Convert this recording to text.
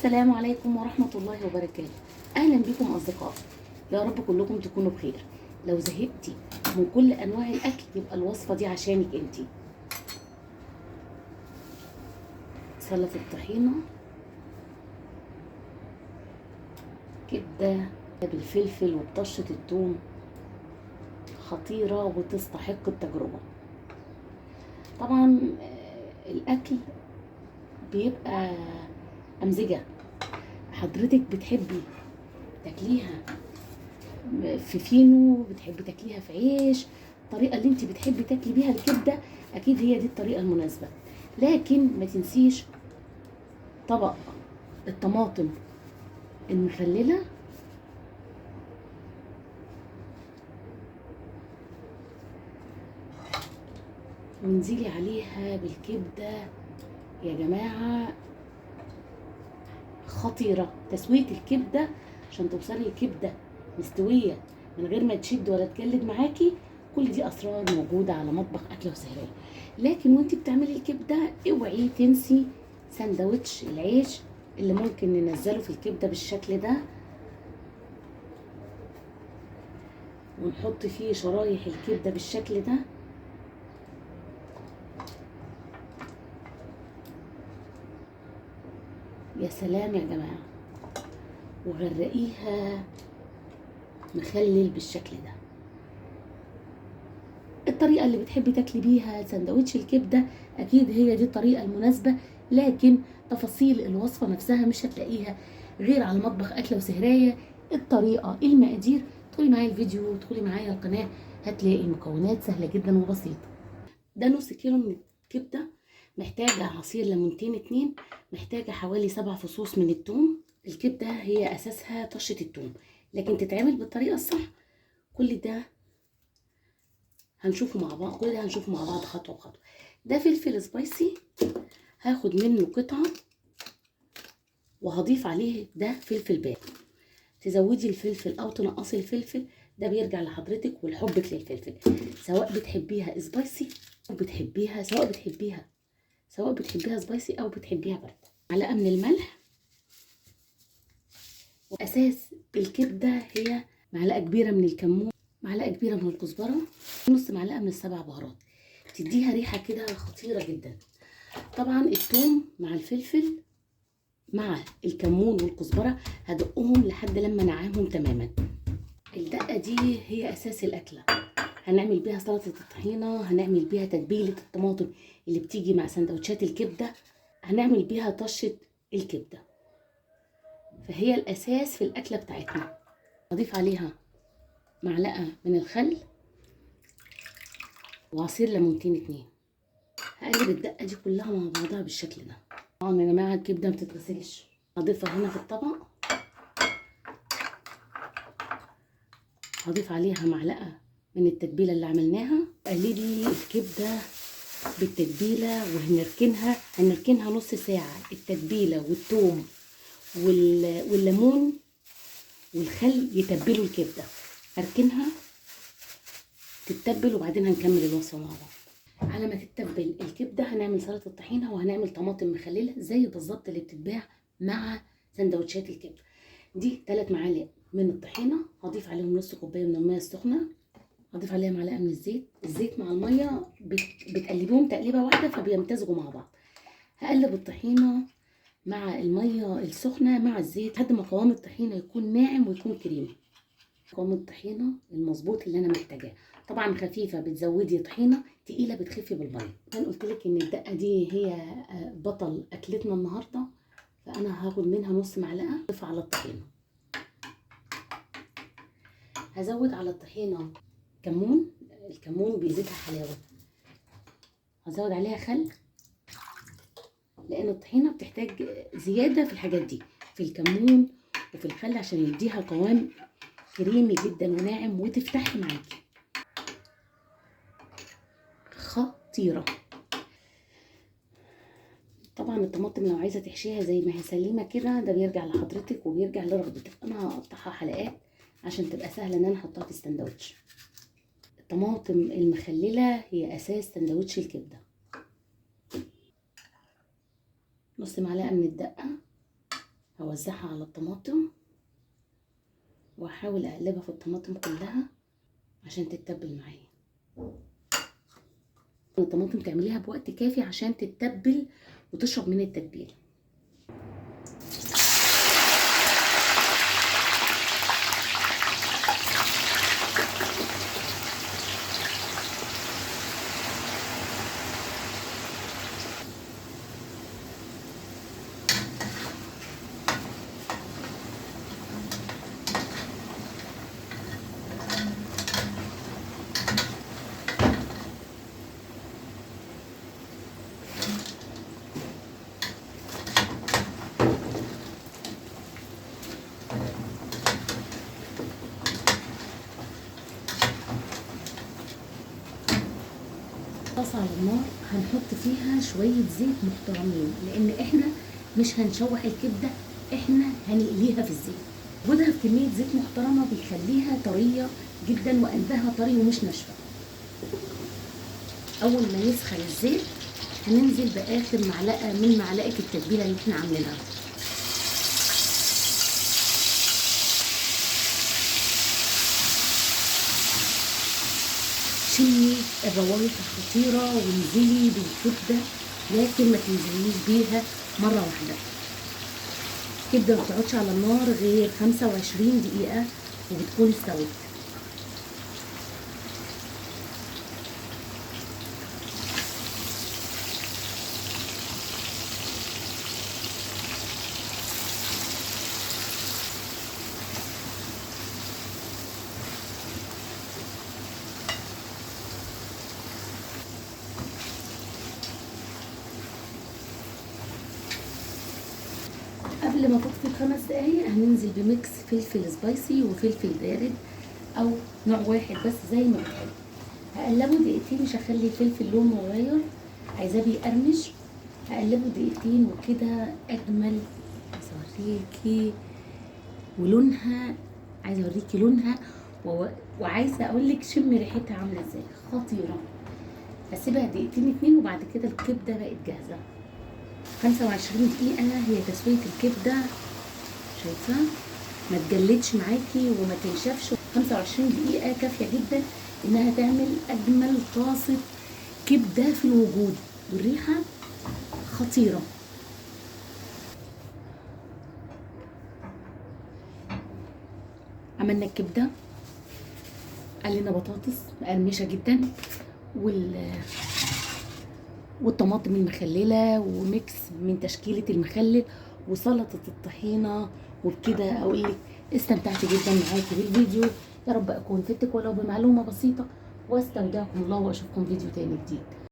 السلام عليكم ورحمة الله وبركاته. أهلا بكم أصدقائي، يا رب كلكم تكونوا بخير. لو زهقتي من كل أنواع الأكل يبقى الوصفة دي عشانك انتي. سلطة الطحينة، كبدة بالفلفل وبطشة الثوم، خطيرة وتستحق التجربة. طبعا الأكل بيبقى أمزجة، حضرتك بتحبي تاكليها في فينو، بتحبي تاكليها في عيش، الطريقه اللي انت بتحبي تاكلي بيها الكبده اكيد هي دي الطريقه المناسبه. لكن ما تنسيش طبق الطماطم المخلله وانزلي عليها بالكبده يا جماعه. خطيره تسويه الكبده عشان توصلي الكبده مستويه من غير ما تشد ولا تجلد معاكي. كل دي اسرار موجوده على مطبخ اكله وسهريه. لكن وانتي بتعملي الكبده اوعي تنسي سندوتش العيش اللي ممكن ننزله في الكبده بالشكل ده ونحط فيه شرايح الكبده بالشكل ده. يا سلام يا جماعه، وغرقيها مخلل بالشكل ده. الطريقه اللي بتحبي تاكلي بيها سندوتش الكبده اكيد هي دي الطريقه المناسبه، لكن تفاصيل الوصفه نفسها مش هتلاقيها غير على مطبخ اكله وسهريه. الطريقه، المقادير، ادخلي معايا الفيديو وادخلي معايا القناه هتلاقي المكونات سهله جدا وبسيطه. ده نص كيلو من الكبده، محتاجه عصير ليمونتين 2، محتاجه حوالي 7 فصوص من الثوم. الكبده هي اساسها طشه الثوم، لكن تتعمل بالطريقه الصح كل ده هنشوفه مع بعض. كل ده هنشوفه مع بعض خطوه بخطوه. ده فلفل سبايسي هاخد منه قطعه وهضيف عليه ده فلفل بارد. تزودي الفلفل او تنقصي الفلفل ده بيرجع لحضرتك ولحبك للفلفل، سواء بتحبيها سبايسي او بتحبيها سواء بتحبيها سبايسي او بتحبيها بارده. معلقه من الملح، واساس الكبده هي معلقه كبيره من الكمون، معلقه كبيره من الكزبره، نص معلقه من السبع بهارات، تديها ريحه كده خطيره جدا. طبعا الثوم مع الفلفل مع الكمون والكزبره هدقهم لحد لما انعمهم تماما. الدقه دي هي اساس الاكله، هنعمل بيها سلطه الطحينه، هنعمل بيها تتبيله الطماطم اللي بتيجي مع سندوتشات الكبده، هنعمل بيها طشه الكبده، فهي الاساس في الاكله بتاعتنا. اضيف عليها معلقه من الخل وعصير ليمونتين 2. هقلب الدقه دي كلها مع بعضها بالشكل ده. طبعا يا جماعه الكبده ما بتتغسلش، هضيفها هنا في الطبق. هضيف عليها معلقه من التتبيله اللي عملناها. قلبي الكبده بالتتبيله وهنركنها نص ساعه. التتبيله والثوم والليمون والخل يتبلوا الكبده، هركنها تتبل وبعدين هنكمل الوصفه مع بعض. على ما تتبل الكبده هنعمل سلطه الطحينه وهنعمل طماطم مخلله زي بالظبط اللي بتتباع مع سندوتشات الكبده. دي 3 معالق من الطحينه، هضيف عليهم نص كوبايه من الميه السخنه، هضيف عليها معلقه من الزيت مع الميه بتقلبيهم تقليبه واحده فبيمتزجوا مع بعض. هقلب الطحينه مع الميه السخنه مع الزيت لحد ما قوام الطحينه يكون ناعم ويكون كريمي. قوام الطحينه المظبوط اللي انا محتاجاه. طبعا خفيفه بتزودي طحينه، تقيله بتخفي بالميه. انا قلت لك ان الدقه دي هي بطل اكلتنا النهارده، فانا هاخد منها نص معلقه اضيفها على الطحينه. هزود على الطحينه كمون، الكمون بيزيدها حلاوه. هزود عليها خل لان الطحينه بتحتاج زياده في الحاجات دي، في الكمون وفي الخل، عشان يديها قوام كريمي جدا وناعم وتفتحي معاكي. خطيره. طبعا الطماطم لو عايزه تحشيها زي ما هي سليمه كده ده بيرجع لحضرتك وبيرجع لرغبتك. انا هقطعها حلقات عشان تبقى سهله ان انا احطها في السندوتش. الطماطم المخلله هي اساس سندوتش الكبده. نص معلقه من الدقه اوزعها على الطماطم واحاول اقلبها في الطماطم كلها عشان تتبل معايا. الطماطم تعمليها بوقت كافي عشان تتبل وتشرب من التتبيله. طاسه على النار هنحط فيها شويه زيت محترمين، لان احنا مش هنشوح الكبده، احنا هنقليها في الزيت. وجودها في كميه زيت محترمه بيخليها طريه جدا وقلبها طري ومش ناشفه. اول ما يسخن الزيت هننزل باخر معلقه من معلقه التتبيله اللي احنا عاملينها. شمي الروايح الخطيره وانزلي بالكبده، لكن ما تنزليش بيها مره واحده. الكبده ما بتقعدش على النار غير 25 دقيقه وبتكون استوت. قبل ما تطفي ب5 دقايق هننزل بميكس فلفل سبايسي وفلفل بارد او نوع واحد بس زي ما بتحب. هقلبه دقيقتين، مش هخلي الفلفل لونه يغير، عايزاه بيقرمش. هقلبه دقيقتين وكده اجمل. عايزه اوريكي لونها وعايزه اقول لك شمي ريحتها عامله ازاي، خطيره. هسيبها دقيقتين 2 وبعد كده الكبده بقت جاهزه. 25 دقيقة هي تسوية الكبدة، شايفة ما تجلدش معاكي وما تنشفش. 25 دقيقة كافية جدا انها تعمل اجمل طاسة كبدة في الوجود، والريحة خطيرة. عملنا الكبدة، قلنا بطاطس مقرمشة جدا والطماطم المخلله وميكس من تشكيله المخلل وسلطه الطحينه. وبكده اقول لك استمتعت جدا معاكي بالفيديو، يا رب اكون فدتك ولو بمعلومه بسيطه، واستودعكم الله واشوفكم فيديو تاني جديد.